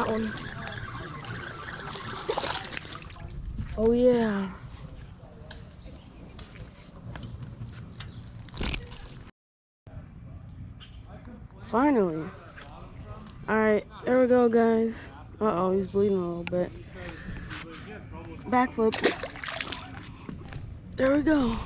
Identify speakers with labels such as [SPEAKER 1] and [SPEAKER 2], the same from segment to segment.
[SPEAKER 1] Got one.
[SPEAKER 2] Oh yeah. Finally. Alright, there we go, guys. Uh-oh, he's bleeding a little bit. Backflip. There we go.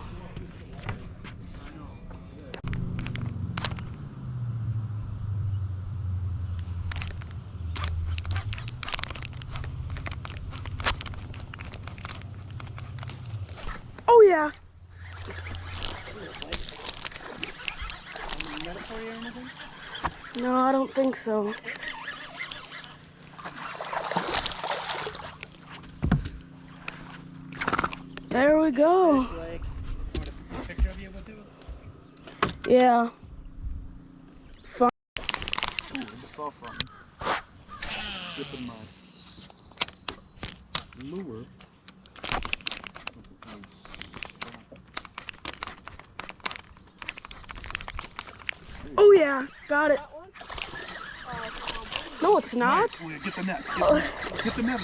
[SPEAKER 2] Oh yeah. No, I don't think so. There we go. Yeah. Fun.
[SPEAKER 3] Dipping my lure.
[SPEAKER 2] Oh yeah, got it. No, it's not.
[SPEAKER 3] Get the net. Get the net.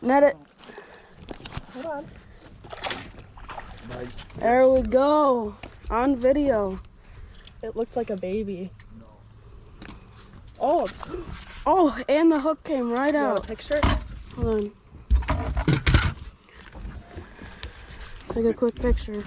[SPEAKER 2] Net it.
[SPEAKER 1] Hold on.
[SPEAKER 3] Nice.
[SPEAKER 2] There we go. On video.
[SPEAKER 1] It looks like a baby. Oh,
[SPEAKER 2] Oh, and the hook came right
[SPEAKER 1] you want a
[SPEAKER 2] out.
[SPEAKER 1] picture?
[SPEAKER 2] Hold on. Take a quick picture.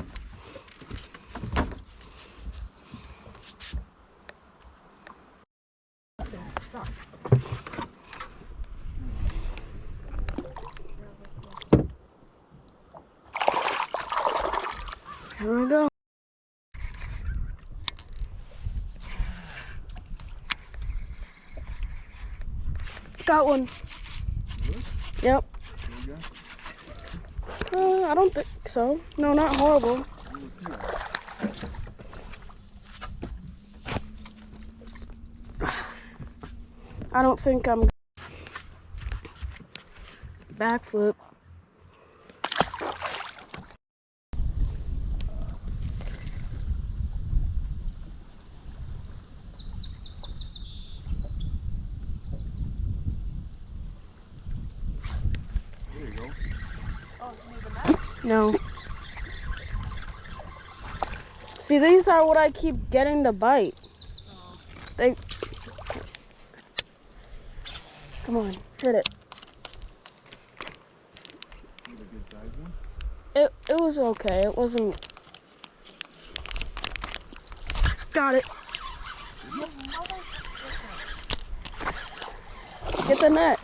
[SPEAKER 2] Here we go. Got one. Yep. I don't think so. No, not horrible. I don't think I'm backflip.
[SPEAKER 3] There you go.
[SPEAKER 1] Oh, you need the net?
[SPEAKER 2] No. See, these are what I keep getting to bite. They. Come on, hit it. It was okay. It wasn't. Got it. Get the net.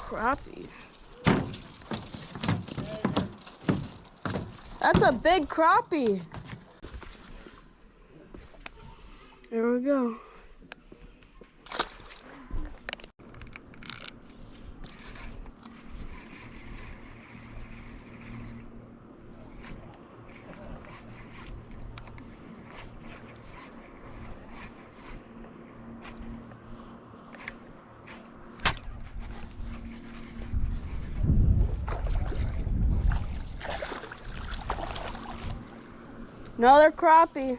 [SPEAKER 2] Crappie. That's a big crappie. There we go. Another crappie.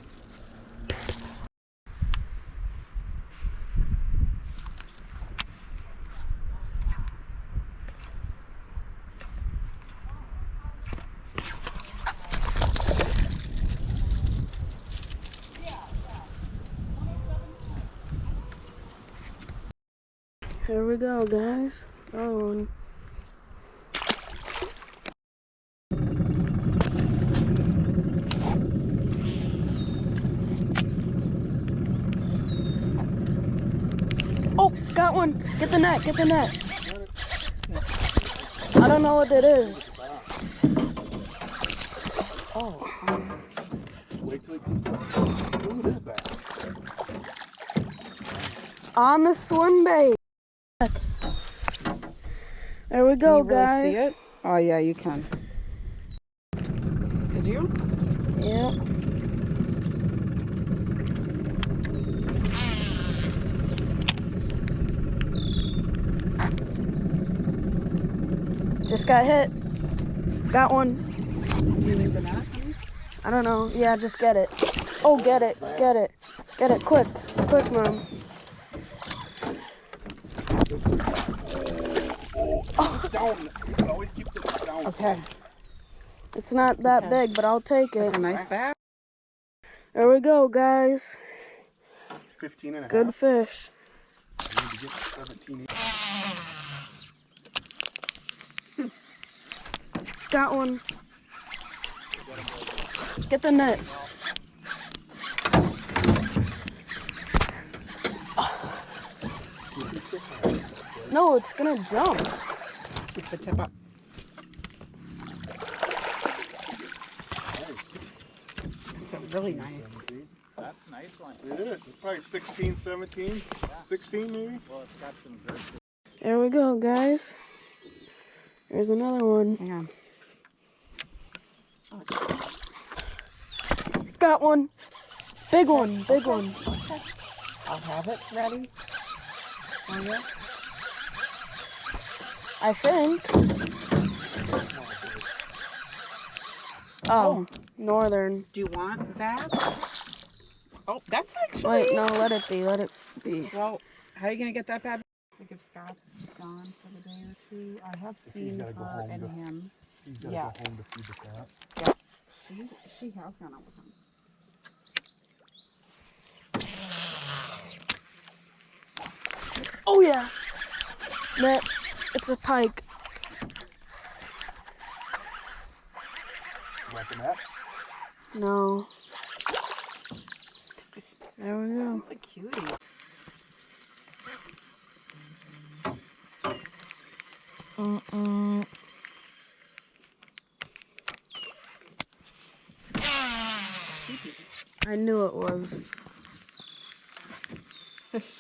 [SPEAKER 2] Here we go, guys. Oh. Oh, got one. Get the net, get the net. I don't know what it is. Oh.
[SPEAKER 3] Wait till it comes up. Ooh, this back.
[SPEAKER 2] On the swim bait. There we go. go,
[SPEAKER 4] you really
[SPEAKER 2] guys.
[SPEAKER 4] see it? Oh yeah, you can. Did you?
[SPEAKER 2] Yep. Just got hit. Got one.
[SPEAKER 4] You need the net, honey?
[SPEAKER 2] I don't know. Yeah, just get it. Oh, get it. Get it. Get it. Quick. Quick, Mom.
[SPEAKER 3] Down. You can always keep the down.
[SPEAKER 4] Okay.
[SPEAKER 2] It's not that
[SPEAKER 4] Okay.
[SPEAKER 2] big, but I'll take
[SPEAKER 4] It's
[SPEAKER 2] it.
[SPEAKER 4] a nice bag.
[SPEAKER 2] There we go, guys.
[SPEAKER 3] 15 and a half.
[SPEAKER 2] Good fish.
[SPEAKER 3] I need to get 17.
[SPEAKER 2] Got one. Get the net. No, it's gonna jump.
[SPEAKER 4] Keep the tip up. It's a really nice.
[SPEAKER 5] That's a nice one.
[SPEAKER 3] It is. It's probably 16, 17, 16 maybe.
[SPEAKER 5] Well, it's got some girth.
[SPEAKER 2] There we go, guys. There's another one.
[SPEAKER 4] Hang on.
[SPEAKER 2] Got one. Big one. Big one.
[SPEAKER 4] I'll have it ready. Oh, yeah.
[SPEAKER 2] I think. Oh, northern.
[SPEAKER 4] Do you want that? Oh, that's actually.
[SPEAKER 2] Wait, no, let it be. Let it be.
[SPEAKER 4] Well, how are you gonna get that bad? I think if Scott's gone for the day or two, I have seen
[SPEAKER 3] gotta go
[SPEAKER 4] her
[SPEAKER 3] home
[SPEAKER 4] and
[SPEAKER 3] to-
[SPEAKER 4] him.
[SPEAKER 3] He's got to
[SPEAKER 4] Yes.
[SPEAKER 3] go home to feed the cat.
[SPEAKER 4] She has gone out with him.
[SPEAKER 2] Oh yeah. Net. It's a pike.
[SPEAKER 3] You want the net?
[SPEAKER 2] No. There we go.
[SPEAKER 4] It's a cutie.
[SPEAKER 2] I knew it was.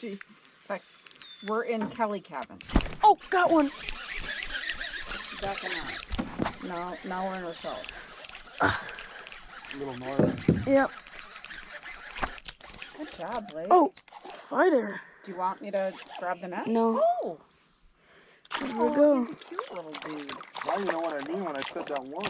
[SPEAKER 4] She texts. We're in Kelly cabin.
[SPEAKER 2] Oh, got one.
[SPEAKER 4] Back in now we're in ourselves.
[SPEAKER 3] A little northern.
[SPEAKER 2] Yep.
[SPEAKER 4] Good job, Blake.
[SPEAKER 2] Oh, fighter.
[SPEAKER 4] Do you want me to grab the net?
[SPEAKER 2] No.
[SPEAKER 4] Oh,
[SPEAKER 2] There we go.
[SPEAKER 4] he's a cute little dude.
[SPEAKER 3] Now you know what I mean when I said that one.